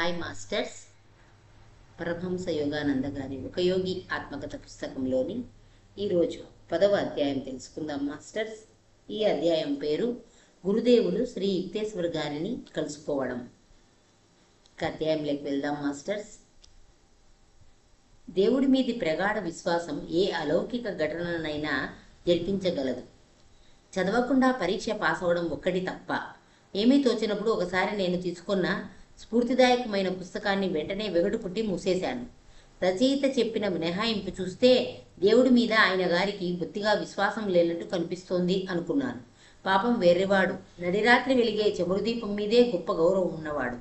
Hi masters. Paramahamsa Yogananda గారి ఒక యోగి ఆత్మకథ పుస్తకంలోని ఈరోజు 10వ అధ్యాయం తెలుసుకుందాం మాస్టర్స్. ఈ అధ్యాయం పేరు గురుదేవులు శ్రీ యుక్తేశ్వర్ గారిని కలుసుకోవడం. అధ్యాయంలోకి వెళ్దాం మాస్టర్స్. దేవుడి మీది ప్రగాఢ విశ్వాసం ఏ అలౌకిక ఘటననైనా జరిపించగలదు. చదవకుండా పరీక్ష పాస్ అవడం ఒక్కటి తప్ప. ఏమీ తోచినప్పుడు ఒకసారి నేను తీసుకున్న స్ఫూర్తిదాయకమైన పుస్తకాన్ని వెంటనే వెగటు పుట్టి మూసేశాను. రచయిత చెప్పిన మినహాయింపు చూస్తే దేవుడి మీద ఆయన గారికి బొత్తిగా విశ్వాసం లేనట్టు కనిపిస్తోంది అనుకున్నాను. పాపం వేరేవాడు, నడిరాత్రి వెలిగే చమురుదీపం మీదే గొప్ప గౌరవం ఉన్నవాడు.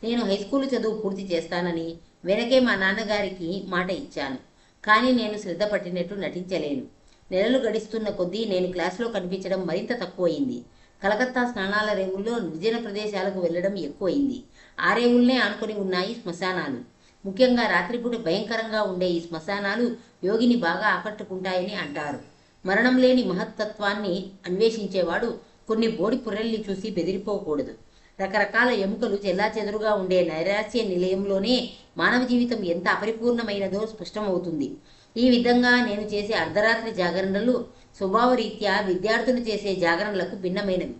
నేను హైస్కూలు చదువు పూర్తి చేస్తానని వెనకే మా నాన్నగారికి మాట ఇచ్చాను. కానీ నేను శ్రద్ధ పట్టినట్టు నటించలేను. నెలలు గడిస్తున్న కొద్దీ నేను క్లాసులో కనిపించడం మరింత తక్కువయింది. కలకత్తా స్నానాల రేవుల్లో నిర్జన ప్రదేశాలకు వెళ్లడం ఎక్కువైంది. ఆ రేవుల్నే ఆనుకొని ఉన్నాయి శ్మశానాలు. ముఖ్యంగా రాత్రిపూట భయంకరంగా ఉండే ఈ శ్మశానాలు యోగిని బాగా ఆకట్టుకుంటాయని అంటారు. మరణం లేని మహత్తత్వాన్ని అన్వేషించేవాడు కొన్ని బోడి పుర్రెల్ని చూసి బెదిరిపోకూడదు. రకరకాల ఎముకలు చెల్లాచెదురుగా ఉండే నైరాశ్య నిలయంలోనే మానవ జీవితం ఎంత అపరిపూర్ణమైనదో స్పష్టమవుతుంది. ఈ విధంగా నేను చేసే అర్ధరాత్రి జాగరణలు స్వభావరీత్యా విద్యార్థులు చేసే జాగరణలకు భిన్నమైనవి.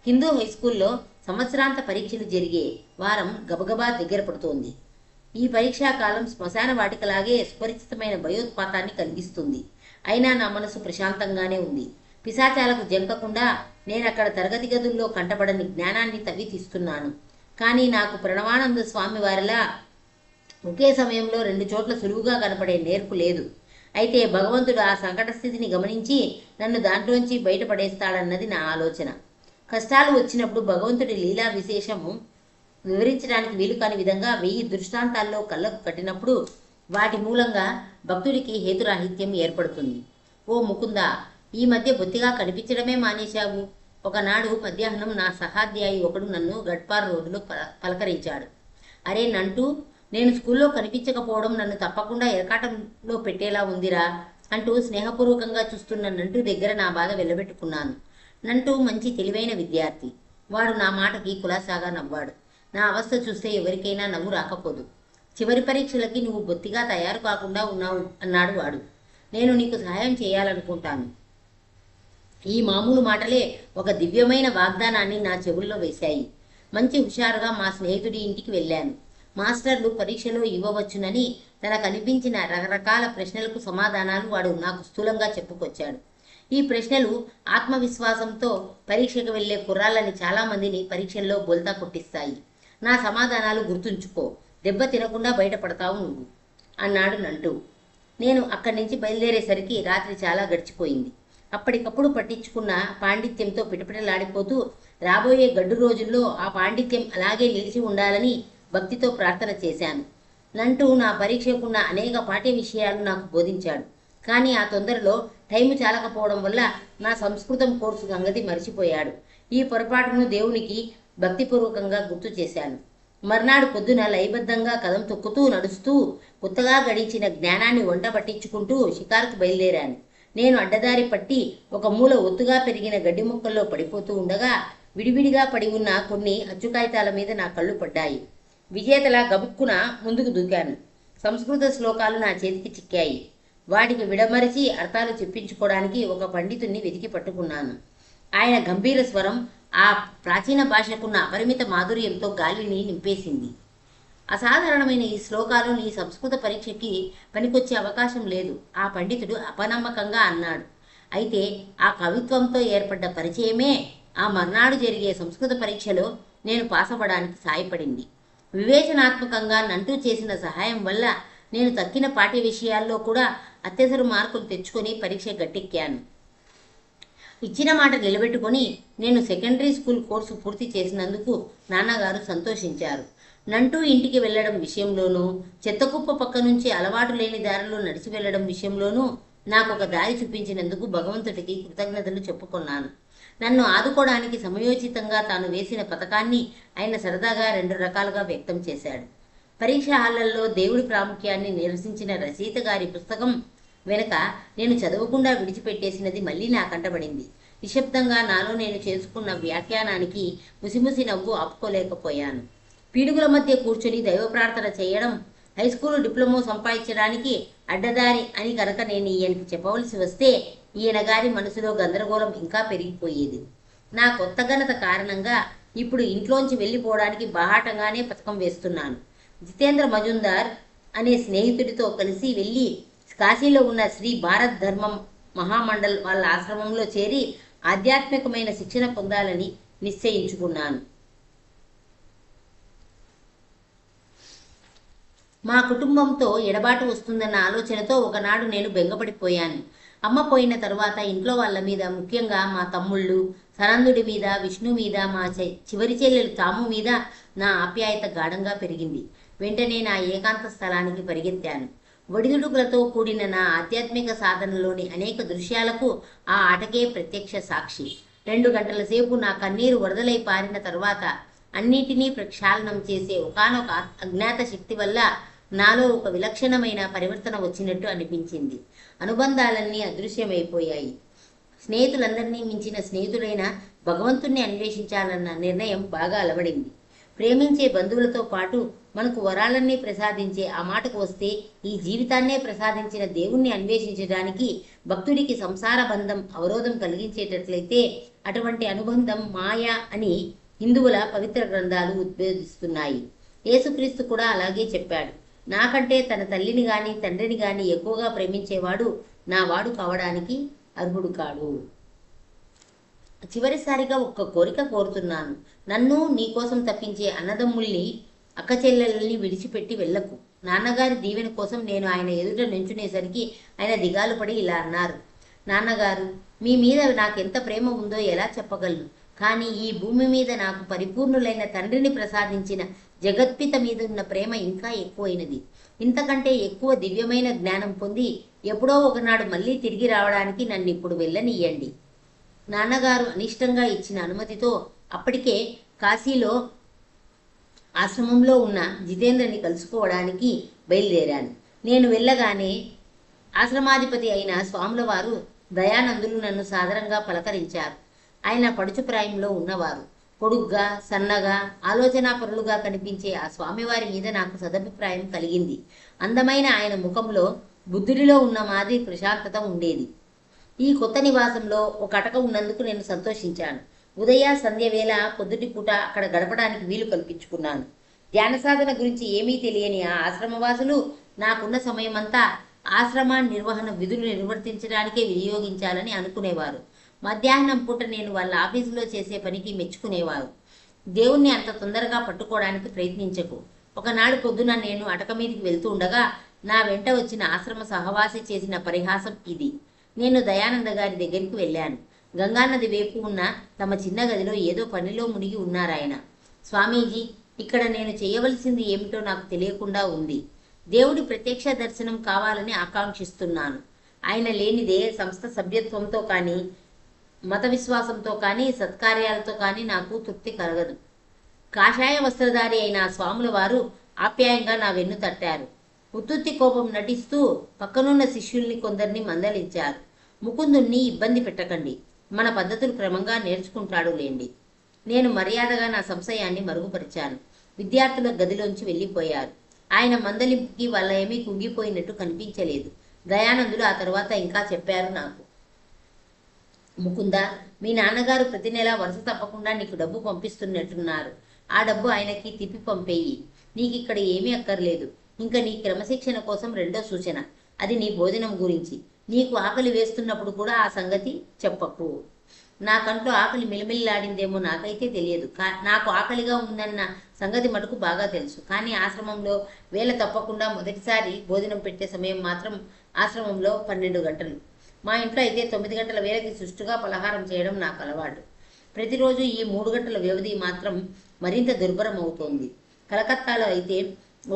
హిందూ హైస్కూల్లో సంవత్సరాంత పరీక్షలు జరిగే వారం గబగబా దగ్గర పడుతోంది. ఈ పరీక్షాకాలం శ్మశాన వాటికలాగే సుపరిచితమైన భయోత్పాతాన్ని కలిగిస్తుంది. అయినా నా మనసు ప్రశాంతంగానే ఉంది. పిశాచాలకు జంకకుండా నేనక్కడ తరగతి గదుల్లో కంటపడని జ్ఞానాన్ని తవ్వి తీస్తున్నాను. కానీ నాకు ప్రణవానంద స్వామి వారిలా ఒకే సమయంలో 2 చోట్ల సులువుగా కనపడే నేర్పు లేదు. అయితే భగవంతుడు ఆ సంకట స్థితిని గమనించి నన్ను దాంట్లోంచి బయటపడేస్తాడన్నది నా ఆలోచన. కష్టాలు వచ్చినప్పుడు భగవంతుడి లీలా విశేషము వివరించడానికి వీలు కాని విధంగా 1000 దృష్టాంతాల్లో కళ్ళకు కట్టినప్పుడు వాటి మూలంగా భక్తుడికి హేతురాహిత్యం ఏర్పడుతుంది. ఓ ముకుంద, ఈ మధ్య బొత్తిగా కనిపించడమే మానేశావు. ఒకనాడు మధ్యాహ్నం నా సహాధ్యాయి ఒకడు నన్ను గడ్పార్ రోడ్డులో పలకరించాడు. అరే నంటూ, నేను స్కూల్లో కనిపించకపోవడం నన్ను తప్పకుండా ఎరకాటంలో పెట్టేలా ఉందిరా అంటూ స్నేహపూర్వకంగా చూస్తున్న నంటూ దగ్గర నా బాధ వెళ్ళబెట్టుకున్నాను. నంటూ మంచి తెలివైన విద్యార్థి. వాడు నా మాటకి కులాసాగా నవ్వాడు. నా అవస్థ చూస్తే ఎవరికైనా నవ్వు రాకపోదు. చివరి పరీక్షలకి నువ్వు బొత్తిగా తయారు కాకుండా ఉన్నావు అన్నాడు వాడు. నేను నీకు సహాయం చేయాలనుకుంటాను. ఈ మామూలు మాటలే ఒక దివ్యమైన వాగ్దానాన్ని నా చెవుల్లో వేశాయి. మంచి హుషారుగా మా స్నేహితుడి ఇంటికి వెళ్ళాను. మాస్టర్లు పరీక్షలో ఇవ్వవచ్చునని తనకు అనిపించిన రకరకాల ప్రశ్నలకు సమాధానాలు వాడు నాకు స్థూలంగా చెప్పుకొచ్చాడు. ఈ ప్రశ్నలు ఆత్మవిశ్వాసంతో పరీక్షకు వెళ్లే కుర్రాళ్ళని చాలామందిని పరీక్షల్లో బోల్తా కొట్టిస్తాయి. నా సమాధానాలు గుర్తుంచుకో, దెబ్బ తినకుండా బయటపడతావు నువ్వు అన్నాడు నంటూ. నేను అక్కడి నుంచి బయలుదేరేసరికి రాత్రి చాలా గడిచిపోయింది. అప్పటికప్పుడు పట్టించుకున్న పాండిత్యంతో పిటపిటలాడిపోతూ రాబోయే గడ్డు రోజుల్లో ఆ పాండిత్యం అలాగే నిలిచి ఉండాలని భక్తితో ప్రార్థన చేశాను. నంటూ నా పరీక్షకున్న అనేక పాఠ్య విషయాలు నాకు బోధించాడు. కానీ ఆ తొందరలో టైము చాలకపోవడం వల్ల నా సంస్కృతం కోర్సు సంగతి మర్చిపోయాడు. ఈ పొరపాటును దేవునికి భక్తిపూర్వకంగా గుర్తు చేశాను. మర్నాడు పొద్దున లయబద్ధంగా కదం తొక్కుతూ నడుస్తూ కొత్తగా గడించిన జ్ఞానాన్ని వంట పట్టించుకుంటూ షికారుకు బయలుదేరాను. నేను అడ్డదారి పట్టి ఒక మూల ఒత్తుగా పెరిగిన గడ్డి మొక్కల్లో పడిపోతూ ఉండగా విడివిడిగా పడి ఉన్న కొన్ని అచ్చుకాయితాల మీద నా కళ్ళు పడ్డాయి. విజేతలా గబుక్కున ముందుకు దూకాను. సంస్కృత శ్లోకాలు నా చేతికి చిక్కాయి. వాటికి విడమరిచి అర్థాలు చెప్పించుకోవడానికి ఒక పండితుణ్ణి వెతికి పట్టుకున్నాను. ఆయన గంభీర స్వరం ఆ ప్రాచీన భాషకున్న అపరిమిత మాధుర్యంతో గాలిని నింపేసింది. అసాధారణమైన ఈ శ్లోకాలు నీ సంస్కృత పరీక్షకి పనికొచ్చే అవకాశం లేదు, ఆ పండితుడు అపనమ్మకంగా అన్నాడు. అయితే ఆ కవిత్వంతో ఏర్పడ్డ పరిచయమే ఆ మర్నాడు జరిగే సంస్కృత పరీక్షలో నేను పాసవ్వడానికి సాయపడింది. వివేచనాత్మకంగా నంటూ చేసిన సహాయం వల్ల నేను తక్కిన పాఠ్య విషయాల్లో కూడా అత్యవసర మార్కులు తెచ్చుకొని పరీక్ష గట్టెక్కాను. ఇచ్చిన మాట నిలబెట్టుకొని నేను సెకండరీ స్కూల్ కోర్సు పూర్తి చేసినందుకు నాన్నగారు సంతోషించారు. నంటూ ఇంటికి వెళ్ళడం విషయంలోనూ, చెత్తకుప్ప పక్క నుంచి అలవాటు లేని దారిలో నడిచి వెళ్ళడం విషయంలోనూ నాకు ఒక దారి చూపించినందుకు భగవంతుడికి కృతజ్ఞతలు చెప్పుకున్నాను. నన్ను ఆదుకోవడానికి సమయోచితంగా తాను వేసిన పథకాన్ని ఆయన సరదాగా 2 రకాలుగా వ్యక్తం చేశాడు. పరీక్ష హాళ్లలో దేవుడి ప్రాముఖ్యాన్ని నిరసించిన రచయిత గారి పుస్తకం వెనుక నేను చదవకుండా విడిచిపెట్టేసినది మళ్ళీ నా కంటబడింది. నిశ్శబ్దంగా నాలో నేను చేసుకున్న వ్యాఖ్యానానికి ముసిముసి నవ్వు ఆపుకోలేకపోయాను. పీడుగుల మధ్య కూర్చొని దైవ ప్రార్థన చేయడం హై స్కూల్ డిప్లొమా సంపాదించడానికి అడ్డదారి అని కనుక నేను ఈయనకి చెప్పవలసి వస్తే ఈయన గారి మనసులో గందరగోళం ఇంకా పెరిగిపోయేది. నా కొత్త ఘనత కారణంగా ఇప్పుడు ఇంట్లోంచి వెళ్ళిపోవడానికి బాహాటంగానే పథకం వేస్తున్నాను. జితేంద్ర మజుందార్ అనే స్నేహితుడితో కలిసి వెళ్ళి కాశీలో ఉన్న శ్రీ భారత్ ధర్మం మహామండల్ వాళ్ళ ఆశ్రమంలో చేరి ఆధ్యాత్మికమైన శిక్షణ పొందాలని నిశ్చయించుకున్నాను. మా కుటుంబంతో ఎడబాటు వస్తుందన్న ఆలోచనతో ఒకనాడు నేను బెంగపడిపోయాను. అమ్మ పోయిన తర్వాత ఇంట్లో వాళ్ళ మీద, ముఖ్యంగా మా తమ్ముళ్ళు సనందుడి మీద, విష్ణు మీద, మా చివరి చెల్లెలు తాము మీద నా ఆప్యాయత గాఢంగా పెరిగింది. వెంటనే నా ఏకాంత స్థలానికి పరిగెత్తాను. ఒడిదుడుకులతో కూడిన నా ఆధ్యాత్మిక సాధనలోని అనేక దృశ్యాలకు ఆ ఆటకే ప్రత్యక్ష సాక్షి. 2 గంటల సేపు నా కన్నీరు వరదలై పారిన తర్వాత అన్నిటినీ ప్రక్షాళనం చేసే ఒకానొక అజ్ఞాత శక్తి వల్ల నాలో ఒక విలక్షణమైన పరివర్తన వచ్చినట్టు అనిపించింది. అనుబంధాలన్నీ అదృశ్యమైపోయాయి. స్నేహితులందరినీ మించిన స్నేహితుడైన భగవంతుణ్ణి అన్వేషించాలన్న నిర్ణయం బాగా అలవడింది. ప్రేమించే బంధువులతో పాటు మనకు వరాలన్నీ ప్రసాదించే, ఆ మాటకు వస్తే ఈ జీవితాన్నే ప్రసాదించిన దేవుణ్ణి అన్వేషించడానికి భక్తుడికి సంసార బంధం అవరోధం కలిగించేటట్లయితే అటువంటి అనుబంధం మాయ అని హిందువుల పవిత్ర గ్రంథాలు ఉద్బోధిస్తున్నాయి. యేసుక్రీస్తు కూడా అలాగే చెప్పాడు. నాకంటే తన తల్లిని గాని తండ్రిని గాని ఎక్కువగా ప్రేమించేవాడు నా వాడు కావడానికి అర్హుడు కాడు. చివరిసారిగా ఒక్క కోరిక కోరుతున్నాను. నన్ను నీకోసం తప్పించే అన్నదమ్ముల్ని, అక్క చెల్లెల్ని విడిచిపెట్టి వెళ్ళకు. నాన్నగారి దీవెన కోసం నేను ఆయన ఎదుట నించునేసరికి ఆయన దిగాలు పడి ఇలా అన్నారు. నాన్నగారు, మీ మీద నాకెంత ప్రేమ ఉందో ఎలా చెప్పగలను? కానీ ఈ భూమి మీద నాకు పరిపూర్ణులైన తండ్రిని ప్రసాదించిన జగత్పిత మీద ఉన్న ప్రేమ ఇంకా ఎక్కువైనది. ఇంతకంటే ఎక్కువ దివ్యమైన జ్ఞానం పొంది ఎప్పుడో ఒకనాడు మళ్ళీ తిరిగి రావడానికి నన్ను ఇప్పుడు వెళ్ళనియ్యండి. నాన్నగారు అనిష్టంగా ఇచ్చిన అనుమతితో అప్పటికే కాశీలో ఆశ్రమంలో ఉన్న జితేంద్రని కలుసుకోవడానికి బయలుదేరాను. నేను వెళ్ళగానే ఆశ్రమాధిపతి అయిన స్వాముల వారు దయానందులు నన్ను సాదరంగా పలకరించారు. ఆయన పడుచుప్రాయంలో ఉన్నవారు. పొడుగ్గా, సన్నగా, ఆలోచనాపరులుగా కనిపించే ఆ స్వామివారి మీద నాకు సదభిప్రాయం కలిగింది. అందమైన ఆయన ముఖంలో బుద్ధుడిలో ఉన్న మాదిరి ప్రశాంతత ఉండేది. ఈ కొత్త నివాసంలో ఒక అటక ఉన్నందుకు నేను సంతోషించాను. ఉదయ సంధ్య వేళ పొద్దుటి పూట అక్కడ గడపడానికి వీలు కల్పించుకున్నాను. ధ్యాన సాధన గురించి ఏమీ తెలియని ఆ ఆశ్రమవాసులు నాకున్న సమయమంతా ఆశ్రమ నిర్వహణ విధులు నిర్వర్తించడానికే వినియోగించాలని అనుకునేవారు. మధ్యాహ్నం పూట నేను వాళ్ళ ఆఫీసులో చేసే పనికి మెచ్చుకునేవారు. దేవుణ్ణి అంత తొందరగా పట్టుకోవడానికి ప్రయత్నించకు. ఒకనాడు పొద్దున నేను అటక మీదకి వెళ్తూ ఉండగా నా వెంట వచ్చిన ఆశ్రమ సహవాసి చేసిన పరిహాసం ఇది. నేను దయానంద గారి దగ్గరికి వెళ్ళాను. గంగానది వైపు ఉన్న తమ చిన్న గదిలో ఏదో పనిలో మునిగి ఉన్నారాయన. స్వామీజీ, ఇక్కడ నేను చేయవలసింది ఏమిటో నాకు తెలియకుండా ఉంది. దేవుడి ప్రత్యక్ష దర్శనం కావాలని ఆకాంక్షిస్తున్నాను. ఆయన లేనిదే సంస్థ సభ్యత్వంతో కానీ, మత విశ్వాసంతో కానీ, సత్కార్యాలతో కానీ నాకు తృప్తి కలగదు. కాషాయ వస్త్రధారి అయిన స్వాముల వారు ఆప్యాయంగా నా వెన్ను తట్టారు. ఉత్తుత్తి కోపం నటిస్తూ పక్కనున్న శిష్యుల్ని కొందరిని మందలించారు. ముకుందుణ్ణి ఇబ్బంది పెట్టకండి, మన పద్ధతులు క్రమంగా నేర్చుకుంటాడు లేండి. నేను మర్యాదగా నా సంశయాన్ని మరుగుపరిచాను. విద్యార్థుల గదిలోంచి వెళ్ళిపోయారు. ఆయన మందలింపుకి వాళ్ళ ఏమీ కుంగిపోయినట్టు కనిపించలేదు. దయానందులు ఆ తర్వాత ఇంకా చెప్పారు నాకు. ముకుంద, మీ నాన్నగారు ప్రతి నెలా వరుస తప్పకుండా నీకు డబ్బు పంపిస్తున్నట్టున్నారు. ఆ డబ్బు ఆయనకి తిప్పి పంపేయి. నీకు ఇక్కడ ఏమీ అక్కర్లేదు. ఇంకా నీ క్రమశిక్షణ కోసం రెండో సూచన, అది నీ భోజనం గురించి. నీకు ఆకలి వేస్తున్నప్పుడు కూడా ఆ సంగతి చెప్పకు. నా కంట్లో ఆకలి మిలమిల్లాడిందేమో నాకైతే తెలియదు. నాకు ఆకలిగా ఉందన్న సంగతి మటుకు బాగా తెలుసు. కానీ ఆశ్రమంలో వేళ తప్పకుండా మొదటిసారి భోజనం పెట్టే సమయం మాత్రం ఆశ్రమంలో 12 గంటలు. మా ఇంట్లో అయితే 9 గంటల వేళకి సుష్టుగా పలహారం చేయడం నాకు అలవాటు. ప్రతిరోజు ఈ 3 గంటల వ్యవధి మాత్రం మరింత దుర్భరం అవుతోంది. కలకత్తాలో అయితే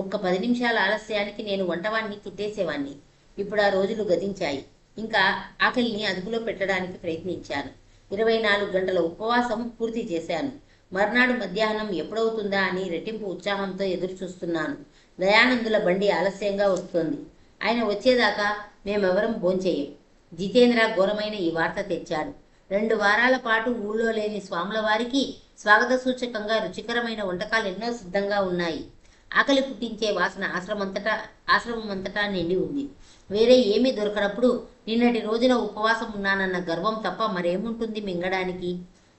ఒక్క 10 నిమిషాల ఆలస్యానికి నేను వంటవాణ్ణి తిట్టేసేవాణ్ణి. ఇప్పుడు ఆ రోజులు గతించాయి. ఇంకా ఆకలిని అదుపులో పెట్టడానికి ప్రయత్నించాను. 24 గంటల ఉపవాసం పూర్తి చేశాను. మర్నాడు మధ్యాహ్నం ఎప్పుడవుతుందా అని రెట్టింపు ఉత్సాహంతో ఎదురు చూస్తున్నాను. దయానందుల బండి ఆలస్యంగా వస్తోంది. ఆయన వచ్చేదాకా మేమెవరం భోంచేయం. జితేంద్ర ఘోరమైన ఈ వార్త తెచ్చాడు. 2 వారాల పాటు ఊళ్ళో లేని స్వాముల వారికి స్వాగత సూచకంగా రుచికరమైన వంటకాలు ఎన్నో సిద్ధంగా ఉన్నాయి. ఆకలి పుట్టించే వాసన ఆశ్రమం అంతటా నిండి ఉంది. వేరే ఏమీ దొరకనప్పుడు నిన్నటి రోజున ఉపవాసం ఉన్నానన్న గర్వం తప్ప మరేముంటుంది మింగడానికి?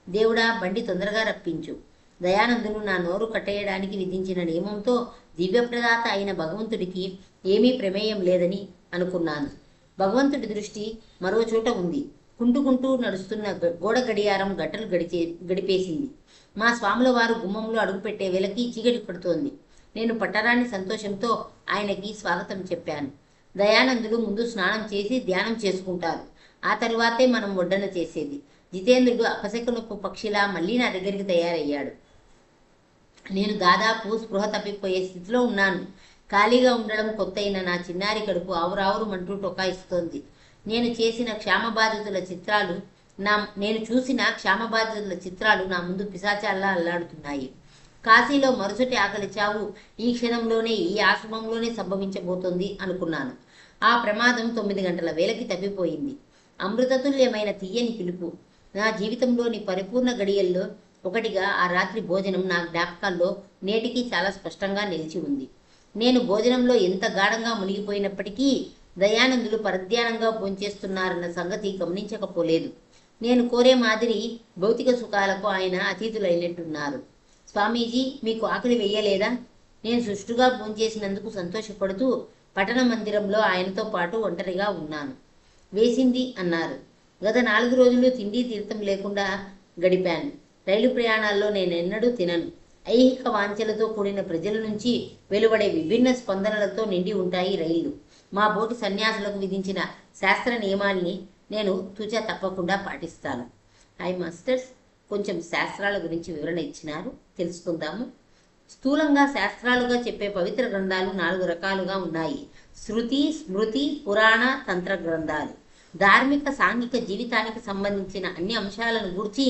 దేవుడా, బండి తొందరగా రప్పించు. దయానందులు నా నోరు కట్టేయడానికి విధించిన నియమంతో దివ్యప్రదాత అయిన భగవంతుడికి ఏమీ ప్రమేయం లేదని అనుకున్నాను. భగవంతుడి దృష్టి మరో చోట ఉంది. కుంటుకుంటూ నడుస్తున్న గోడ గడియారం గంటలు గడిపేసింది. మా స్వాముల వారు గుమ్మంలో అడుగుపెట్టే వేళకి చీకటి పడుతోంది. నేను పట్టరాని సంతోషంతో ఆయనకి స్వాగతం చెప్పాను. దయానందులు ముందు స్నానం చేసి ధ్యానం చేసుకుంటారు. ఆ తరువాతే మనం వడ్డన చేసేది. జితేంద్రుడు అపశకునపు పక్షిలా మళ్ళీ నా దగ్గరికి తయారయ్యాడు. నేను దాదాపు స్పృహ తప్పిపోయే స్థితిలో ఉన్నాను. ఖాళీగా ఉండడం కొత్తైన నా చిన్నారి కడుపు ఆవురావురుమంటూ టొకాయిస్తోంది. నేను చూసిన క్షామబాధితుల చిత్రాలు నా ముందు పిశాచాల్లా అల్లాడుతున్నాయి. కాశీలో మరుసటి ఆకలి చావు ఈ క్షణంలోనే ఈ ఆశ్రమంలోనే సంభవించబోతోంది అనుకున్నాను. ఆ ప్రమాదం 9 గంటల వేళకి తప్పిపోయింది. అమృతతుల్యమైన తీయని పిలుపు నా జీవితంలోని పరిపూర్ణ గడియల్లో ఒకటిగా ఆ రాత్రి భోజనం నా జ్ఞాపకాల్లో నేటికి చాలా స్పష్టంగా నిలిచి ఉంది. నేను భోజనంలో ఎంత గాఢంగా మునిగిపోయినప్పటికీ దయానందులు పరధ్యానంగా భోంచేస్తున్నారన్న సంగతి గమనించకపోలేదు. నేను కోరే మాదిరి భౌతిక సుఖాలకు ఆయన అతీతులైనట్టున్నారు. స్వామీజీ, మీకు ఆకలి వెయ్యలేదా? నేను సుష్టుగా భోంచేసినందుకు సంతోషపడుతూ పట్టణ మందిరంలో ఆయనతో పాటు ఒంటరిగా ఉన్నాను. వేసింది అన్నారు. గత 4 రోజులు తిండి తీర్థం లేకుండా గడిపాను. రైలు ప్రయాణాల్లో నేనెన్నడూ తినను. ఐహిక వాంఛలతో కూడిన ప్రజల నుంచి వెలువడే విభిన్న స్పందనలతో నిండి ఉంటాయి రైళ్లు. మా బోటి సన్యాసులకు విధించిన శాస్త్ర నియమాల్ని నేను తూచా తప్పకుండా పాటిస్తాను. హాయ్ మాస్టర్స్, కొంచెం శాస్త్రాల గురించి వివరణ ఇచ్చినారు, తెలుసుకుందాము. స్థూలంగా శాస్త్రాలుగా చెప్పే పవిత్ర గ్రంథాలు 4 రకాలుగా ఉన్నాయి. శృతి, స్మృతి, పురాణ, తంత్ర గ్రంథాలు. ధార్మిక, సాంఘిక జీవితానికి సంబంధించిన అన్ని అంశాలను గూర్చి,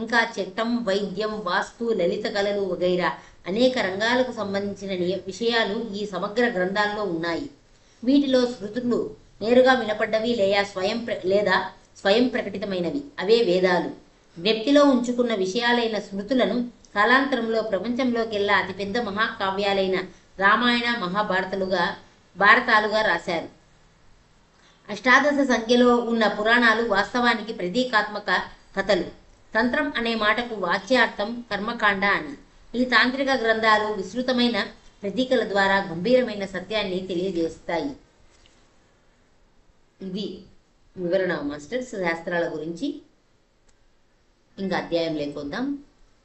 ఇంకా చట్టం, వైద్యం, వాస్తు, లలిత కళలు వగైరా అనేక రంగాలకు సంబంధించిన విషయాలు ఈ సమగ్ర గ్రంథాల్లో ఉన్నాయి. వీటిలో శృతులు నేరుగా వినపడ్డవి లేదా స్వయం ప్రకటితమైనవి, అవే వేదాలు. జ్ఞప్తిలో ఉంచుకున్న విషయాలైన స్మృతులను కాలాంతరంలో ప్రపంచంలోకెల్లా అతిపెద్ద మహాకావ్యాలైన రామాయణ, భారతాలుగా రాశారు. అష్టాదశ సంఖ్యలో ఉన్న పురాణాలు వాస్తవానికి ప్రతీకాత్మక కథలు. తంత్రం అనే మాటకు వాచ్యార్థం కర్మకాండ అని. ఈ తాంత్రిక గ్రంథాలు విస్తృతమైన ప్రతీకల ద్వారా గంభీరమైన సత్యాన్ని తెలియజేస్తాయి. ఇది వివరణ మాస్టర్స్ శాస్త్రాల గురించి. ఇంకా అధ్యాయం లేకొద్దాం.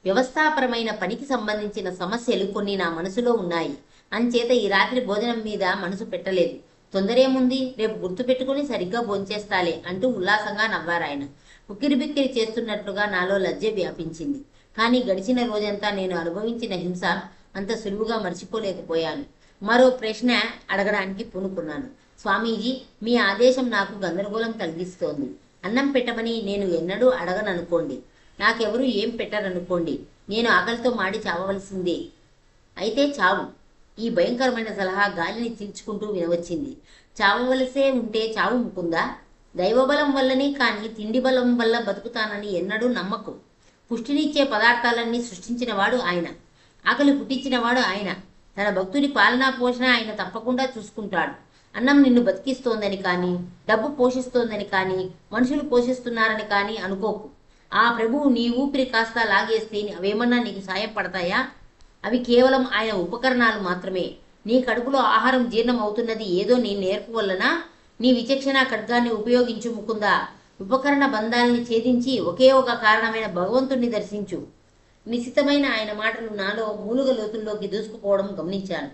వ్యవస్థాపరమైన పనికి సంబంధించిన సమస్యలు కొన్ని నా మనసులో ఉన్నాయి. అంచేత ఈ రాత్రి భోజనం మీద మనసు పెట్టలేదు. తొందరేముంది, రేపు గుర్తు పెట్టుకుని సరిగ్గా భోంచేస్తాలే అంటూ ఉల్లాసంగా నవ్వారాయన. ఉక్కిరిబిక్కిరి చేస్తున్నట్టుగా నాలో లజ్జ వ్యాపించింది. కానీ గడిచిన రోజంతా నేను అనుభవించిన హింస అంత సులువుగా మర్చిపోలేకపోయాను. మరో ప్రశ్న అడగడానికి పూనుకున్నాను. స్వామీజీ, మీ ఆదేశం నాకు గందరగోళం కలిగిస్తోంది. అన్నం పెట్టమని నేను ఎన్నడూ అడగననుకోండి, నాకెవరూ ఏం పెట్టరనుకోండి, నేను ఆకలితో మాడి చావవలసిందే. అయితే చావు. ఈ భయంకరమైన సలహా గాలిని చీల్చుకుంటూ వినవచ్చింది. చావవలసే ఉంటే చావు ముకుందా. దైవబలం వల్లనే కానీ తిండి బలం వల్ల బతుకుతానని ఎన్నడూ నమ్మకు. పుష్టినిచ్చే పదార్థాలన్నీ సృష్టించినవాడు ఆయన. ఆకలి పుట్టించినవాడు ఆయన. తన భక్తుడి పాలనా పోషణ ఆయన తప్పకుండా చూసుకుంటాడు. అన్నం నిన్ను బతికిస్తోందని కానీ, డబ్బు పోషిస్తోందని కానీ, మనుషులు పోషిస్తున్నారని కానీ అనుకోకు. ఆ ప్రభువు నీ ఊపిరి కాస్త లాగేస్తే అవేమన్నా నీకు సాయం పడతాయా? అవి కేవలం ఆయన ఉపకరణాలు మాత్రమే. నీ కడుపులో ఆహారం జీర్ణం అవుతున్నది ఏదో నీ నేర్పు వలన. నీ విచక్షణ ఖడ్గాన్ని ఉపయోగించు ముకుందా. ఉపకరణ బంధాలని ఛేదించి ఒకే ఒక కారణమైన భగవంతుణ్ణి దర్శించు. నిశితమైన ఆయన మాటలు నాలో మూలుగ లోతుల్లోకి దూసుకుపోవడం గమనించాను.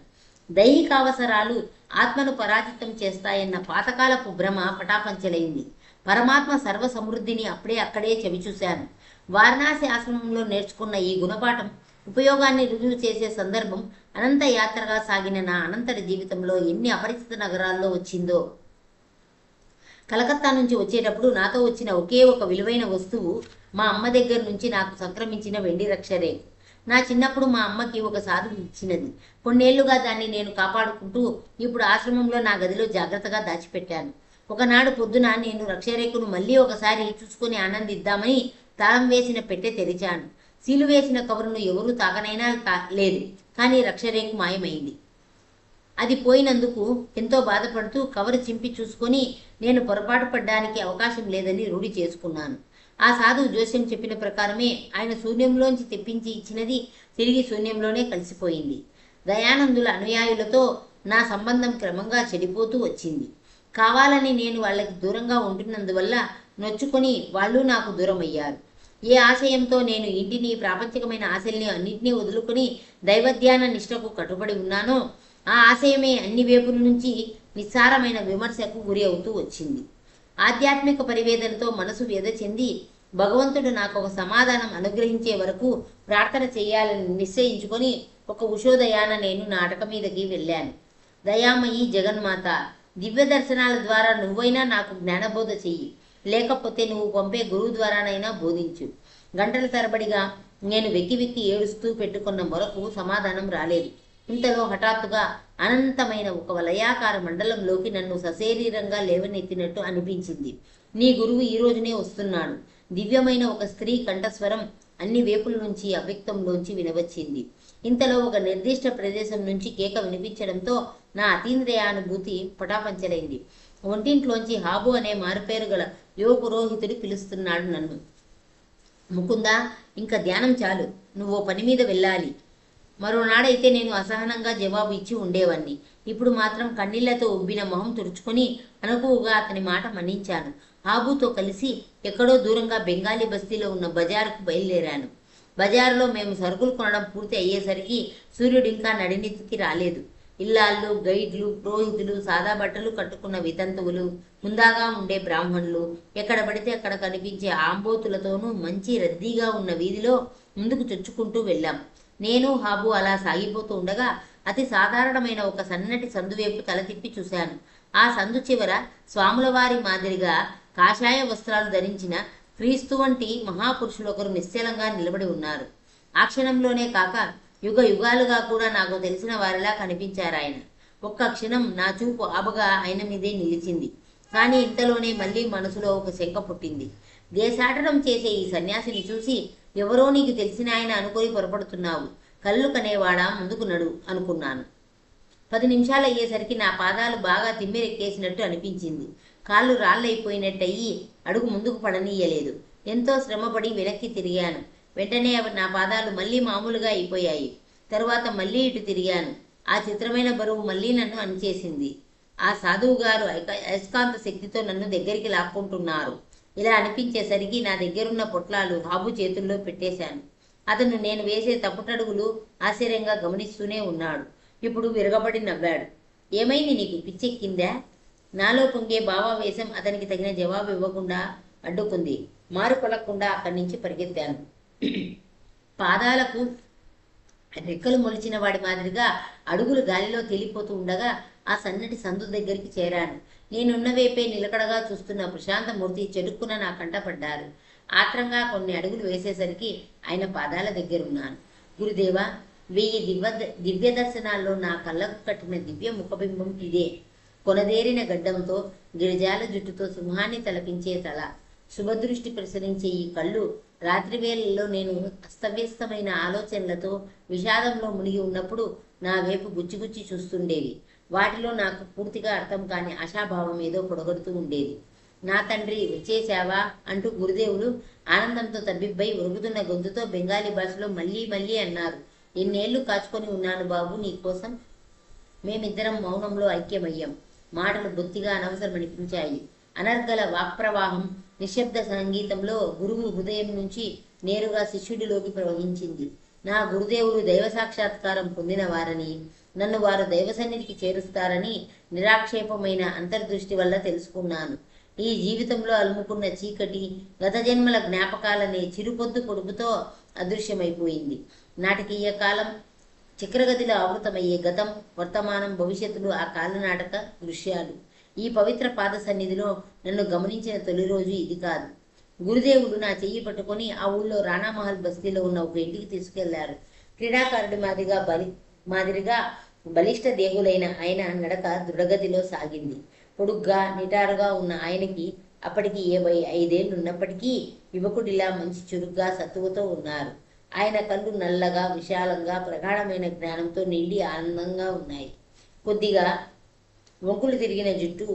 దైహిక అవసరాలు ఆత్మను పరాజితం చేస్తాయన్న పాతకాలపు భ్రమ పటాపంచలైంది. పరమాత్మ సర్వ సమృద్ధిని అక్కడే చవిచూశాను. వారణాసి ఆశ్రమంలో నేర్చుకున్న ఈ గుణపాఠం ఉపయోగాన్ని రుజువు చేసే సందర్భం అనంత యాత్రగా సాగిన నా అనంతర జీవితంలో ఎన్ని అపరిచిత నగరాల్లో వచ్చిందో. కలకత్తా నుంచి వచ్చేటప్పుడు నాతో వచ్చిన ఒకే ఒక విలువైన వస్తువు మా అమ్మ దగ్గర నుంచి నాకు సంక్రమించిన వెండి రక్షరే. నా చిన్నప్పుడు మా అమ్మకి ఒక సాధువు ఇచ్చినది. కొన్నేళ్లుగా దాన్ని నేను కాపాడుకుంటూ ఇప్పుడు ఆశ్రమంలో నా గదిలో జాగ్రత్తగా దాచిపెట్టాను. ఒకనాడు పొద్దున నేను రక్షరేఖను మళ్ళీ ఒకసారి చూసుకొని ఆనందిద్దామని తాళం వేసిన పెట్టె తెరిచాను. సీలు వేసిన కవరును ఎవరూ తాకనైనా లేదు, కానీ రక్షరేఖ మాయమైంది. అది పోయినందుకు ఎంతో బాధపడుతూ కవరు చింపి చూసుకొని నేను పొరపాటు పడ్డానికి అవకాశం లేదని రూఢి చేసుకున్నాను. ఆ సాధువు జోస్యం చెప్పిన ప్రకారమే ఆయన శూన్యంలోంచి తెప్పించి ఇచ్చినది తిరిగి శూన్యంలోనే కలిసిపోయింది. దయానందుల అనుయాయులతో నా సంబంధం క్రమంగా చెడిపోతూ వచ్చింది. కావాలని నేను వాళ్ళకి దూరంగా ఉంటున్నందువల్ల నొచ్చుకొని వాళ్ళు నాకు దూరం అయ్యారు. ఏ ఆశయంతో నేను ఇంటిని, ప్రాపంచికమైన ఆశల్ని అన్నింటినీ వదులుకొని దైవధ్యాన నిష్టకు కట్టుబడి ఉన్నానో ఆ ఆశయమే అన్ని వేపుల నుంచి నిస్సారమైన విమర్శకు గురి అవుతూ వచ్చింది. ఆధ్యాత్మిక పరివేదనతో మనసు వ్యధ చెంది భగవంతుడు నాకు ఒక సమాధానం అనుగ్రహించే వరకు ప్రార్థన చేయాలని నిశ్చయించుకొని ఒక ఉషోదయాన నేను నాటక మీదకి వెళ్ళాను. దయామయి జగన్మాత, దివ్య దర్శనాల ద్వారా నువ్వైనా నాకు జ్ఞానబోధ చెయ్యి, లేకపోతే నువ్వు పంపే గురువు ద్వారానైనా బోధించు. గంటల తరబడిగా నేను వెక్కి వెక్కి ఏడుస్తూ పెట్టుకున్న మొరకు సమాధానం రాలేదు. ఇంతలో హఠాత్తుగా అనంతమైన ఒక వలయాకార మండలంలోకి నన్ను సశరీరంగా లేవనెత్తినట్టు అనిపించింది. నీ గురువు ఈ రోజునే వస్తున్నాడు. దివ్యమైన ఒక స్త్రీ కంఠస్వరం అన్ని వేపుల నుంచి అవ్యక్తంలోంచి వినవచ్చింది. ఇంతలో ఒక నిర్దిష్ట ప్రదేశం నుంచి కేక వినిపించడంతో నా అతీంద్రియానుభూతి పటాపంచలైంది. ఒంటింట్లోంచి హాబు అనే మారుపేరు గల యువ పురోహితుడు పిలుస్తున్నాడు నన్ను. ముకుందా, ఇంకా ధ్యానం చాలు, నువ్వు పని మీద వెళ్ళాలి. మరోనాడైతే నేను అసహనంగా జవాబు ఇచ్చి ఉండేవాణ్ణి. ఇప్పుడు మాత్రం కన్నీళ్లతో ఉబ్బిన మొహం తుడుచుకొని అనుకువగా అతని మాట మన్నించాను. హాబుతో కలిసి ఎక్కడో దూరంగా బెంగాలీ బస్తీలో ఉన్న బజారుకు బయలుదేరాను. బజారులో మేము సరుకులు కొనడం పూర్తి అయ్యేసరికి సూర్యుడు ఇంకా నడినెత్తికి రాలేదు. ఇల్లాళ్ళు, గైడ్లు, పురోహితులు, సాదా బట్టలు కట్టుకున్న వితంతువులు, ముందాగా ఉండే బ్రాహ్మణులు, ఎక్కడ పడితే అక్కడ కనిపించే ఆంబోతులతోనూ మంచి రద్దీగా ఉన్న వీధిలో ముందుకు చొచ్చుకుంటూ వెళ్ళాం. నేను హాబు అలా సాగిపోతూ ఉండగా అతి సాధారణమైన ఒక సన్నటి సందువైపు తల తిప్పి చూశాను. ఆ సందు చివర స్వాముల వారి మాదిరిగా కాషాయ వస్త్రాలు ధరించిన క్రీస్తు వంటి మహాపురుషులు ఒకరు నిశ్చలంగా నిలబడి ఉన్నారు. ఆ క్షణంలోనే కాక యుగ యుగాలుగా కూడా నాకు తెలిసిన వారిలా కనిపించారాయన. ఒక్క క్షణం నా చూపు ఆబగా ఆయన మీదే నిలిచింది. కానీ ఇంతలోనే మళ్ళీ మనసులో ఒక శంక పుట్టింది. దేశాటనం చేసే ఈ సన్యాసిని చూసి ఎవరో నీకు తెలిసిన ఆయన అనుకొని పొరపడుతున్నావు. కళ్ళు కనేవాడా, ముందుకు నడు అనుకున్నాను. 10 నిమిషాలు అయ్యేసరికి నా పాదాలు బాగా తిమ్మిరెక్కేసినట్టు అనిపించింది. కాళ్ళు రాళ్ళైపోయినట్టయి అడుగు ముందుకు పడనీయలేదు. ఎంతో శ్రమపడి వెనక్కి తిరిగాను. వెంటనే నా పాదాలు మళ్ళీ మామూలుగా అయిపోయాయి. తరువాత మళ్ళీ ఇటు తిరిగాను. ఆ చిత్రమైన బరువు మళ్ళీ నన్ను అణిచేసింది. ఆ సాధువు గారు అయస్కాంత శక్తితో నన్ను దగ్గరికి లాక్కుంటున్నారు. ఇలా అనిపించేసరికి నా దగ్గరున్న పొట్లాలు హాబు చేతుల్లో పెట్టేశాను. అతను నేను వేసే తప్పుటడుగులు ఆశ్చర్యంగా గమనిస్తూనే ఉన్నాడు. ఇప్పుడు విరగబడి నవ్వాడు. ఏమైంది, నీకు పిచ్చెక్కిందా? నాలో పొంగే భావావేశం అతనికి తగిన జవాబు ఇవ్వకుండా అడ్డుకుంది. మారు పలకకుండా అక్కడి నుంచి పరిగెత్తాను. పాదాలకు రెక్కలు మొలిచిన వాడి మాదిరిగా అడుగులు గాలిలో తేలిపోతూ ఉండగా ఆ సన్నటి సందు దగ్గరికి చేరాను. నేనున్న వైపే నిలకడగా చూస్తున్న ప్రశాంతమూర్తి చెడుక్కున నా కంట పడ్డారు. ఆత్రంగా కొన్ని అడుగులు వేసేసరికి ఆయన పాదాల దగ్గరున్నాను. గురుదేవా, 1000 దివ్య దర్శనాల్లో నా కళ్ళకు కట్టిన దివ్య ముఖబింబం ఇదే. కొనదేరిన గడ్డంతో, గిరిజాల జుట్టుతో సింహాన్ని తలపించే తల, శుభదృష్టి ప్రసరించే ఈ కళ్ళు రాత్రివేళల్లో నేను అస్తవ్యస్తమైన ఆలోచనలతో విషాదంలో మునిగి ఉన్నప్పుడు నా వైపు గుచ్చిగుచ్చి చూస్తుండేవి. వాటిలో నాకు పూర్తిగా అర్థం కాని ఆశాభావం ఏదో పొడగడుతూ ఉండేది. నా తండ్రి, వచ్చేశావా అంటూ గురుదేవులు ఆనందంతో తబ్బిబ్బై ఉరుగుతున్న గొంతుతో బెంగాలీ భాషలో మళ్ళీ మళ్ళీ అన్నారు. ఎన్నేళ్లు కాచుకొని ఉన్నాను బాబు నీకోసం. మేమిద్దరం మౌనంలో ఐక్యమయ్యాం. మాటలు బొత్తిగా అనవసరమనిపించాయి. అనర్గల వాక్ప్రవాహం నిశ్శబ్ద సంగీతంలో గురువు హృదయం నుంచి నేరుగా శిష్యుడిలోకి ప్రవహించింది. నా గురుదేవులు దైవ సాక్షాత్కారం పొందిన వారని, నన్ను వారు దైవ సన్నిధికి చేరుస్తారని నిరాక్షేపమైన అంతర్దృష్టి వల్ల తెలుసుకున్నాను. ఈ జీవితంలో అలుముకున్న చీకటి గత జన్మల జ్ఞాపకాలనే చిరుపొద్దు పొడుపుతో అదృశ్యమైపోయింది. నాటకీయ కాలం చక్రగతిలో ఆవృతమయ్యే గతం, వర్తమానం, భవిష్యత్తులు ఆ కాలనాటక దృశ్యాలు. ఈ పవిత్ర పాద సన్నిధిలో నన్ను గమనించిన తొలి రోజు ఇది కాదు. గురుదేవులు నా చెయ్యి పట్టుకొని ఆ ఊళ్ళో రాణామహల్ బస్తీలో ఉన్న ఒక ఇంటికి తీసుకెళ్లారు. క్రీడాకారుడి మాదిరిగా బలిష్ట దేహులైన ఆయన నడక దృఢగతిలో సాగింది. పొడుగ్గా నిటారుగా ఉన్న ఆయనకి అప్పటికి 75 ఏళ్లు ఉన్నప్పటికీ యువకుడిలా మంచి చురుగ్గా సత్తువతో ఉన్నారు. ఆయన కళ్ళు నల్లగా, విశాలంగా, ప్రగాఢమైన జ్ఞానంతో నిండి ఆనందంగా ఉన్నాయి. కొద్దిగా వంకులు తిరిగిన జుట్టు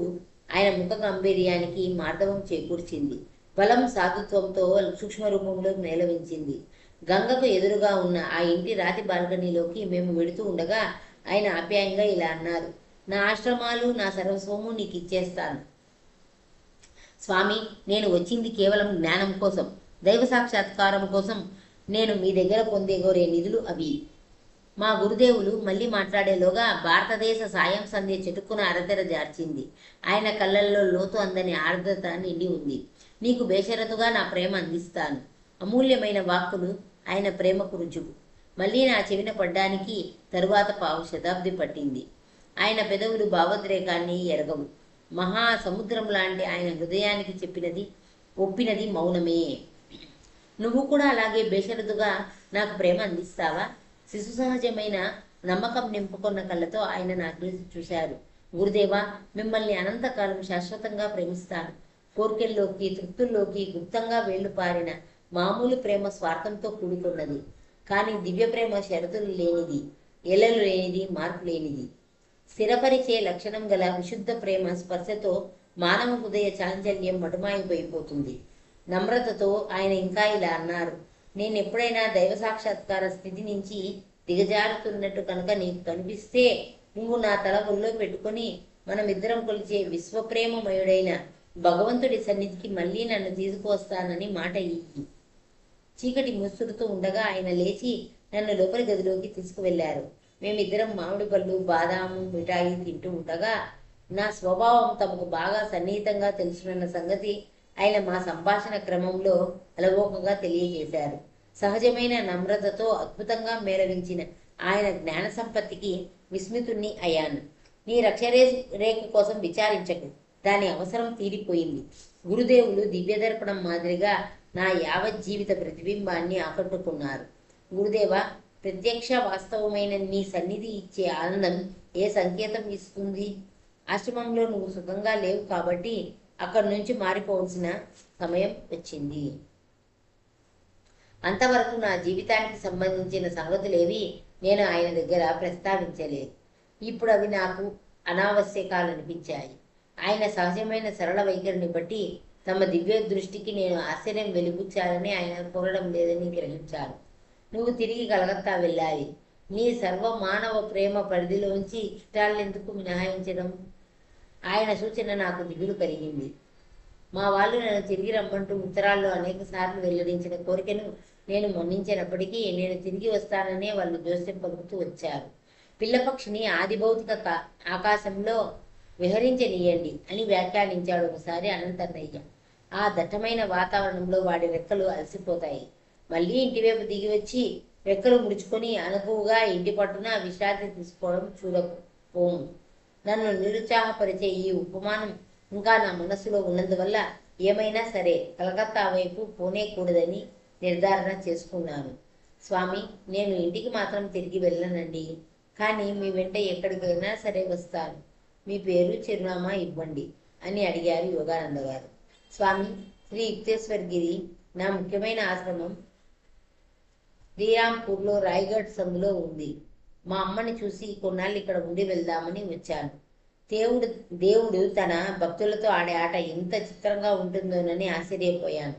ఆయన ముఖ గాంభీర్యానికి మార్దవం చేకూర్చింది. బలం, సాధుత్వంతో సూక్ష్మ రూపంలో మేళవించింది. గంగకు ఎదురుగా ఉన్న ఆ ఇంటి రాతి బాల్కనీలోకి మేము వెడుతూ ఉండగా ఆయన ఆప్యాయంగా ఇలా అన్నారు. నా ఆశ్రమాలు, నా సర్వస్వము నీకు ఇచ్చేస్తాను స్వామి. నేను వచ్చింది కేవలం జ్ఞానం కోసం, దైవ సాక్షాత్కారం కోసం. నేను మీ దగ్గర పొందేగోరే నిధులు అవి. మా గురుదేవులు మళ్ళీ మాట్లాడేలోగా భారతదేశ సాయం సంధ్య చెటుక్కున అరతెర జార్చింది. ఆయన కళ్ళల్లో లోతు అందని ఆర్ద్రత నిండి ఉంది. నీకు బేషరతుగా నా ప్రేమ అందిస్తాను. అమూల్యమైన వాక్కులు ఆయన ప్రేమకు రుజువు. మళ్ళీ నా చెవిన పడ్డానికి తరువాత పావు శతాబ్ది పట్టింది. ఆయన పెదవులు భావోద్రేకాన్ని ఎరగవు. మహాసముద్రం లాంటి ఆయన హృదయానికి ఒప్పినది మౌనమే. నువ్వు కూడా అలాగే బేషరతుగా నాకు ప్రేమ అందిస్తావా? శిశు సహజమైన నమ్మకం నింపుకున్న కళ్ళతో ఆయన నాకు చూశారు. గురుదేవా, మిమ్మల్ని అనంతకాలం శాశ్వతంగా ప్రేమిస్తాను. కోర్కెల్లోకి, తృప్తుల్లోకి గుప్తంగా వేళ్లు పారిన మామూలు ప్రేమ స్వార్థంతో కూడుకున్నది. కానీ దివ్య ప్రేమ షరతులు లేనిది, ఎలలు లేనిది, మార్పు లేనిది. స్థిరపరిచే లక్షణం గల విశుద్ధ ప్రేమ స్పర్శతో మానవ హృదయ చాంచల్యం మటుమాయిపోయిపోతుంది. నమ్రతతో ఆయన ఇంకా ఇలా అన్నారు. నేను ఎప్పుడైనా దైవ సాక్షాత్కార స్థితి నుంచి దిగజారుతున్నట్టు కనుక నీకు కనిపిస్తే నువ్వు నా తల ఒళ్ళో పెట్టుకుని మనమిద్దరం కొలిచే విశ్వప్రేమమయుడైన భగవంతుడి సన్నిధికి మళ్ళీ నన్ను తీసుకువస్తానని మాట ఇయ్యి. చీకటి ముసురుతూ ఉండగా ఆయన లేచి నన్ను లోపలి గదిలోకి తీసుకువెళ్లారు. మేమిద్దరం మామిడి పళ్ళు, బాదాము, మిఠాయి తింటూ ఉండగా నా స్వభావం తమకు బాగా సన్నిహితంగా తెలుసునన్న సంగతి ఆయన మా సంభాషణ క్రమంలో అలవోకగా తెలియజేశారు. సహజమైన నమ్రతతో అద్భుతంగా మేళవించిన ఆయన జ్ఞాన సంపత్తికి విస్మితుణ్ణి అయ్యాను. నీ రక్షరేఖ కోసం విచారించకు, దాని అవసరం తీరిపోయింది. గురుదేవులు దివ్యదర్పణం మాదిరిగా నా యావజ్జీవిత ప్రతిబింబాన్ని ఆకట్టుకున్నారు. గురుదేవ, ప్రత్యక్ష వాస్తవమైన నీ సన్నిధి ఇచ్చే ఆనందం ఏ సంకేతం ఇస్తుంది? ఆశ్రమంలో నువ్వు సుఖంగా లేవు కాబట్టి అక్కడి నుంచి మారిపోవలసిన సమయం వచ్చింది. అంతవరకు నా జీవితానికి సంబంధించిన సంగతులేవి నేను ఆయన దగ్గర ప్రస్తావించలేదు. ఇప్పుడు అవి నాకు అనావశ్యకాలనిపించాయి. ఆయన సహజమైన సరళ వైఖరిని బట్టి తమ దివ్య దృష్టికి నేను ఆశ్చర్యం వెలిబుచ్చాలని ఆయన కోరడం లేదని గ్రహించాను. నువ్వు తిరిగి కలకత్తా వెళ్ళాలి. నీ సర్వమానవ ప్రేమ పరిధిలోంచి ఇష్టాలెందుకు మినహాయించడం? ఆయన సూచన నాకు దిగులు కలిగింది. మా వాళ్ళు నన్ను తిరిగి రమ్మంటూ ఉత్తరాల్లో అనేక సార్లు వెల్లడించిన కోరికను నేను మన్నించినప్పటికీ నేను తిరిగి వస్తాననే వాళ్ళు జోస్యం పలుకుతూ వచ్చారు. పిల్లపక్షిని ఆది భౌతిక ఆకాశంలో విహరించనీయండి అని వ్యాఖ్యానించాడు ఒకసారి అనంతన్నయ్య. ఆ దట్టమైన వాతావరణంలో వాడి రెక్కలు అలసిపోతాయి. మళ్ళీ ఇంటివైపు దిగి వచ్చి రెక్కలు ముడుచుకొని అనుకువగా ఇంటి పట్టున విశ్రాంతి తీసుకోవడం చూడకపోము. నన్ను నిరుత్సాహపరిచే ఈ ఉపమానం ఇంకా నా మనస్సులో ఉన్నందువల్ల ఏమైనా సరే కలకత్తా వైపు పోనేకూడదని నిర్ధారణ చేసుకున్నాను. స్వామి, నేను ఇంటికి మాత్రం తిరిగి వెళ్ళనండి. కానీ మీ వెంట ఎక్కడికైనా సరే వస్తాను. మీ పేరు, చిరునామా ఇవ్వండి అని అడిగారు యోగానంద గారు. స్వామి, శ్రీ యుక్తేశ్వరగిరి నా ముఖ్యమైన ఆశ్రమం శ్రీరాంపూర్లో రాయ్గఢ్ సందులో ఉంది. మా అమ్మని చూసి కొన్నాళ్ళు ఇక్కడ ఉండి వెళ్దామని వచ్చాను. దేవుడు తన భక్తులతో ఆడే ఆట ఎంత చిత్రంగా ఉంటుందోనని ఆశ్చర్యపోయాను.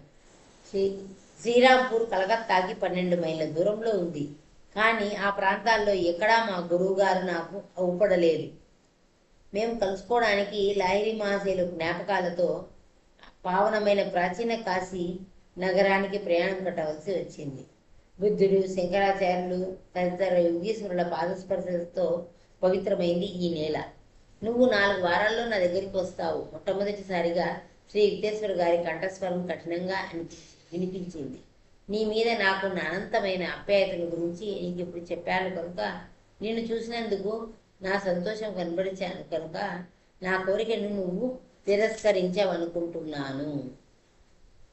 శ్రీరాంపూర్ కలకత్తాకి 12 మైళ్ళ దూరంలో ఉంది. కానీ ఆ ప్రాంతాల్లో ఎక్కడా మా గురువు గారు నాకు అవుపడలేదు. మేము కలుసుకోవడానికి లాహిరి మహాశైలు జ్ఞాపకాలతో పావనమైన ప్రాచీన కాశీ నగరానికి ప్రయాణం కట్టవలసి వచ్చింది. బుద్ధుడు, శంకరాచార్యులు తదితర యోగీశ్వరుల పాదస్పర్శతో పవిత్రమైంది ఈ నేల. నువ్వు 4 వారాల్లో నా దగ్గరికి వస్తావు. మొట్టమొదటిసారిగా శ్రీ యుక్తేశ్వర గారి కంఠస్వరం కఠినంగా వినిపించింది. నీ మీద నాకున్న అనంతమైన ఆప్యాయతల గురించి నీకు ఇప్పుడు చెప్పాను కనుక, నిన్ను చూసినందుకు నా సంతోషం కనబరిచాను కనుక నా కోరికను నువ్వు తిరస్కరించావనుకుంటున్నాను.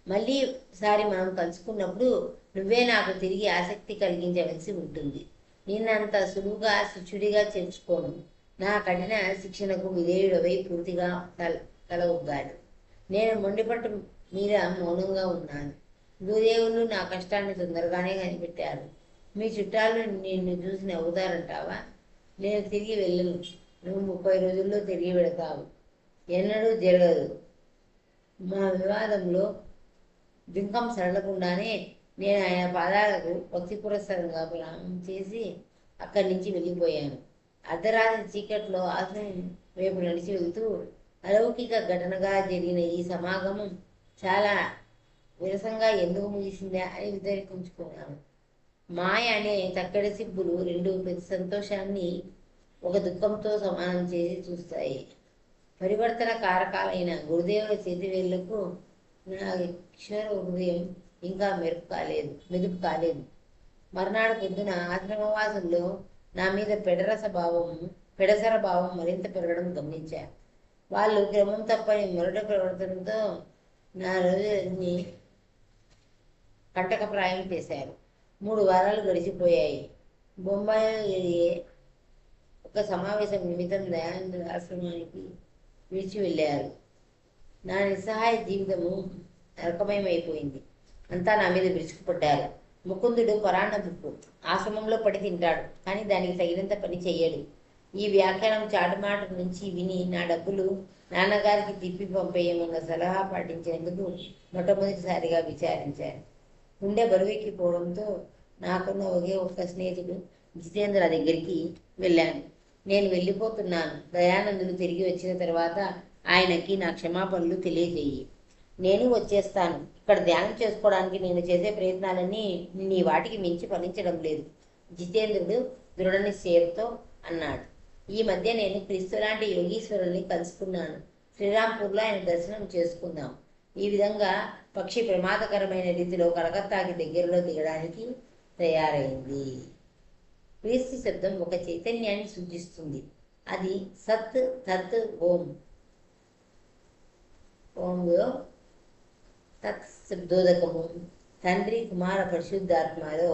మళ్ళీ సారి మనం కలుసుకున్నప్పుడు నువ్వే నాకు తిరిగి ఆసక్తి కలిగించవలసి ఉంటుంది. నిన్నంత సులువుగా శిష్యుడిగా చేర్చుకోను. నా కఠిన శిక్షణకు విధేయుడవై పూర్తిగా తల ఊగాడు. నేను మొండిపట్టు మీద మౌనంగా ఉన్నాను. గురుదేవులు నా కష్టాన్ని తొందరగానే కనిపెట్టారు. మీ చుట్టాలు నిన్ను చూసి నవ్వుతారంటావా? నేను తిరిగి వెళ్ళను. నువ్వు 30 రోజుల్లో తిరిగి వెళతావు. ఎన్నడూ జరగదు. మా వివాదంలో బింకం సడలకుండానే నేను ఆయన పాదాలకు భక్తి పురస్సరంగా ప్రణామం చేసి అక్కడి నుంచి వెళ్ళిపోయాను. అర్ధరాత్రి చీకట్లో ఆశ్రమం వైపు నడిచి వెళ్తూ అలౌకిక ఘటనగా జరిగిన ఈ సమాగమం చాలా విరసంగా ఎందుకు ముగిసిందా అని వితరికుంచుకున్నాను. మాయ అనే తక్కడి సిబ్బులు రెండు ప్రతి సంతోషాన్ని ఒక దుఃఖంతో సమానం చేసి చూస్తాయి. పరివర్తన కారకాలైన గురుదేవుల చేతివేళ్లకు నా కిషోర హృదయం ఇంకా మెదుపు కాలేదు. మర్నాడు పొద్దున ఆశ్రమవాసుల్లో నా మీద పెడసర భావం మరింత పెరగడం గమనించా. వాళ్ళు క్రమం తప్పని మొరట ప్రవర్తనతో నా రోజుని కంటకప్రాయం చేశారు. 3 వారాలు గడిచిపోయాయి. బొంబాయిలో జరిగే ఒక సమావేశం నిమిత్తం దయానంద ఆశ్రమానికి విడిచి వెళ్ళారు. నా నిస్సహాయ జీవితము నరకమయమైపోయింది. అంతా నా మీద విరుచుకుపడ్డారు. ముకుందుడు పరాన్న బుక్కు ఆశ్రమంలో పడి తింటాడు, కానీ దానికి తగినంత పని చెయ్యడు. ఈ వ్యాఖ్యానం చాటుమాట నుంచి విని నా డబ్బులు నాన్నగారికి తిప్పి పంపేయమన్న సలహా పాటించేందుకు మొట్టమొదటిసారిగా విచారించాను. గుండె బరువెక్కిపోవడంతో నాకున్న ఒకే ఒక్క స్నేహితుడు జితేంద్ర దగ్గరికి వెళ్ళాను. నేను వెళ్ళిపోతున్నాను. దయానందులు తిరిగి వచ్చిన తర్వాత ఆయనకి నా క్షమాపణలు తెలియజేయి. నేను వచ్చేస్తాను. ఇక్కడ ధ్యానం చేసుకోవడానికి నేను చేసే ప్రయత్నాలన్నీ నీ వాటికి మించి ఫలించడం లేదు, జితేంద్రుడు దృఢ నిశ్చయంతో అన్నాడు. ఈ మధ్య నేను క్రీస్తు లాంటి యోగీశ్వరుల్ని కలుసుకున్నాను. శ్రీరాంపూర్లో ఆయన దర్శనం చేసుకుందాం. ఈ విధంగా పక్షి ప్రమాదకరమైన రీతిలో కలకత్తాకి దగ్గరలో దిగడానికి తయారైంది. క్రీస్తు శబ్దం ఒక చైతన్యాన్ని సూచిస్తుంది. అది సత్ తత్ ఓం. ఓంలో తత్ శబ్దోదకము తండ్రి కుమార పరిశుద్ధాత్మలో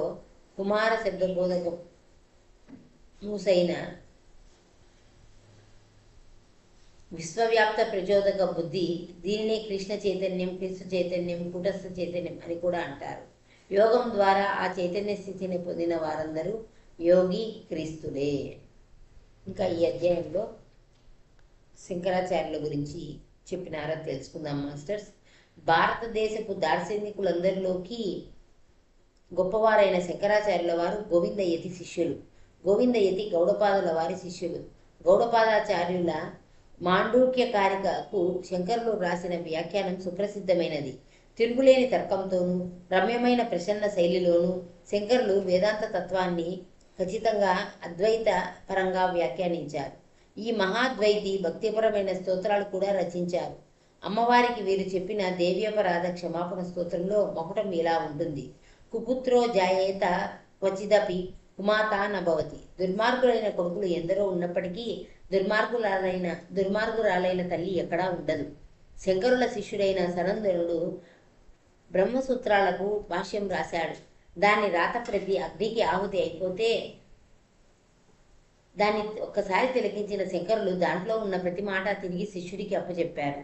కుమార శబ్దబోధకం మూసైన విశ్వవ్యాప్త ప్రచోదక బుద్ధి. దీనినే కృష్ణ చైతన్యం, క్రీస్తు చైతన్యం, కూటస్థ చైతన్యం అని కూడా అంటారు. యోగం ద్వారా ఆ చైతన్య స్థితిని పొందిన వారందరూ యోగి క్రీస్తులే. ఇంకా ఈ అధ్యాయంలో శంకరాచార్యుల గురించి చెప్పినారో తెలుసుకుందాం మాస్టర్స్. భారతదేశపు దార్శనికులందరిలోకి గొప్పవారైన శంకరాచార్యుల వారు గోవిందయతి శిష్యులు. గోవిందయతి గౌడపాదుల వారి శిష్యులు. గౌడపాదాచార్యుల మాండూక్యకారికకు శంకరులు రాసిన వ్యాఖ్యానం సుప్రసిద్ధమైనది. తిరుగులేని తర్కంతోనూ రమ్యమైన ప్రసన్న శైలిలోనూ శంకరులు వేదాంత తత్వాన్ని ఖచ్చితంగా అద్వైత పరంగా వ్యాఖ్యానించారు. ఈ మహాద్వైతి భక్తిపరమైన స్తోత్రాలు కూడా రచించారు. అమ్మవారికి వీరు చెప్పిన దేవ్యపరాధ క్షమాపణ స్తోత్రంలో మకుటం ఇలా ఉంటుంది: కుపుత్రో జాయేత క్వచిదపి కుమాతా నభవతి. దుర్మార్గులైన కొడుకులు ఎందరో ఉన్నప్పటికీ దుర్మార్గురాలైన తల్లి ఎక్కడా ఉండదు. శంకరుల శిష్యుడైన సనందనుడు బ్రహ్మసూత్రాలకు భాష్యం రాశాడు. దాని రాత ప్రతి అగ్నికి ఆహుతి అయిపోతే దాన్ని ఒక్కసారి తిలకించిన శంకరులు దాంట్లో ఉన్న ప్రతి మాట తిరిగి శిష్యుడికి అప్పచెప్పారు.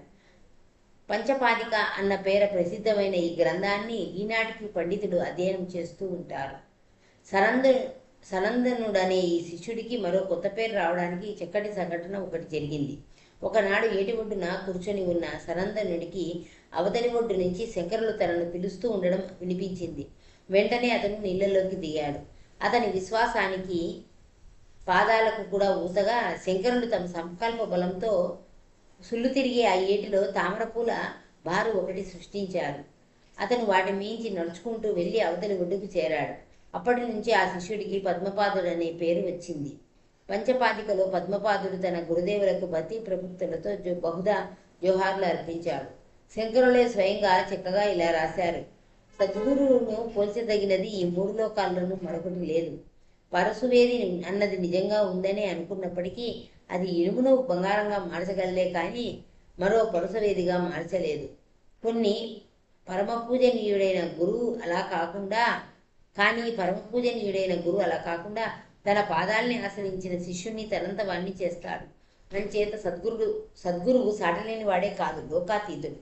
పంచపాదిక అన్న పేర ప్రసిద్ధమైన ఈ గ్రంథాన్ని ఈనాటికి పండితుడు అధ్యయనం చేస్తూ ఉంటారు. సనందనుడనే ఈ శిష్యుడికి మరో కొత్త పేరు రావడానికి చక్కటి సంఘటన ఒకటి జరిగింది. ఒకనాడు ఏటి ఒడ్డున కూర్చొని ఉన్న సనందనుడికి అవతలి ఒడ్డు నుంచి శంకరులు తనను పిలుస్తూ ఉండడం వినిపించింది. వెంటనే అతను నీళ్ళలోకి దిగాడు. అతని విశ్వాసానికి పాదాలకు కూడా ఊతగా శంకరులు తమ సంకల్ప బలంతో సుళ్ళు తిరిగే ఆ ఏటిలో తామరపూల బారు ఒకటి సృష్టించారు. అతను వాటి మించి నడుచుకుంటూ వెళ్ళి అవతలి ఒడ్డుకు చేరాడు. అప్పటి నుంచి ఆ శిష్యుడికి పద్మపాదుడు అనే పేరు వచ్చింది. పంచపాదికలో పద్మపాదుడు తన గురుదేవులకు భక్తి ప్రవృత్తులతో బహుదా జోహార్లు అర్పించాడు. శంకరులే స్వయంగా చక్కగా ఇలా రాశారు: సద్గురువును పోల్చదగినది ఈ 3 లోకాల్లోనూ మరొకటి లేదు. పరశువేది అన్నది నిజంగా ఉందనే అనుకున్నప్పటికీ అది ఇనుమును బంగారంగా మార్చగలలే కానీ మరో పరుసవేదిగా మార్చలేదు. కొన్ని పరమపూజనీయుడైన గురువు అలా కాకుండా తన పాదాల్ని ఆశ్రయించిన శిష్యుణ్ణి తనంత వాణ్ణి చేస్తాడు. అంచేత సద్గురువు సాటలేని వాడే కాదు, లోకాతీతుడు,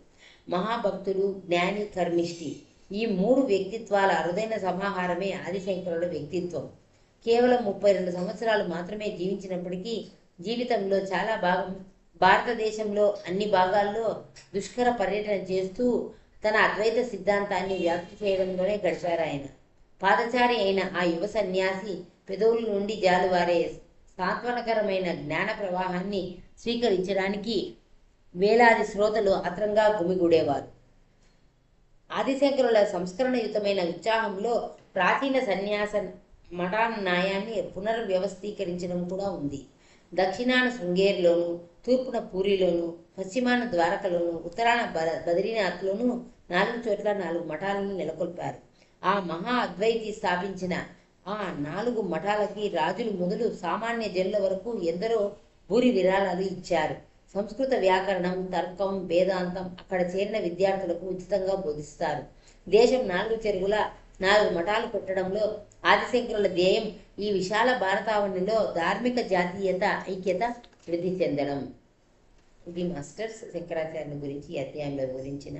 మహాభక్తుడు, జ్ఞాని, కర్మిష్టి. ఈ మూడు వ్యక్తిత్వాల అరుదైన సమాహారమే ఆదిశంకరుల వ్యక్తిత్వం. కేవలం 32 సంవత్సరాలు మాత్రమే జీవించినప్పటికీ జీవితంలో చాలా భాగం భారతదేశంలో అన్ని భాగాల్లో దుష్కర పర్యటన చేస్తూ తన అద్వైత సిద్ధాంతాన్ని వ్యాప్తి చేయడంలోనే గడిపారు ఆయన. పాదచారి అయిన ఆ యువ సన్యాసి పెదవుల నుండి జాలువారే సాంత్వనకరమైన జ్ఞాన ప్రవాహాన్ని స్వీకరించడానికి వేలాది శ్రోతలు ఆత్రంగా గుమిగూడేవారు. ఆదిశంకరుల సంస్కరణయుతమైన ఉత్సాహంలో ప్రాచీన సన్యాస మఠాన్యాయాన్ని పునర్వ్యవస్థీకరించడం కూడా ఉంది. దక్షిణాన శృంగేరిలోను, తూర్పున పూరిలోను, పశ్చిమాన ద్వారకలోను, ఉత్తరాన బద్రీనాథ్లోను 4 చోట్ల 4 మఠాలను నెలకొల్పారు. ఆ మహా అద్వైతి స్థాపించిన ఆ 4 మఠాలకి రాజులు మొదలు సామాన్య జనుల వరకు ఎందరో భూరి విరాళాలు ఇచ్చారు. సంస్కృత వ్యాకరణం, తర్కం, వేదాంతం అక్కడ చేరిన విద్యార్థులకు ఉచితంగా బోధిస్తారు. దేశం 4 చెరుగుల 4 మఠాలు పెట్టడంలో ఆదిశంకరుల ధ్యేయం ఈ విశాల భారతావనిలో ధార్మిక జాతీయత, ఐక్యత వృద్ధి చెందడం. ఇది మాస్టర్స్ శంకరాచార్యుల గురించి ఈ అధ్యాయంలో వివరించిన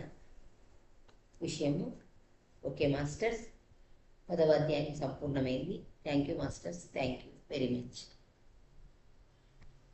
విషయము. ఓకే మాస్టర్స్, 10వ అధ్యాయం సంపూర్ణమైంది. Thank you masters, thank you very much.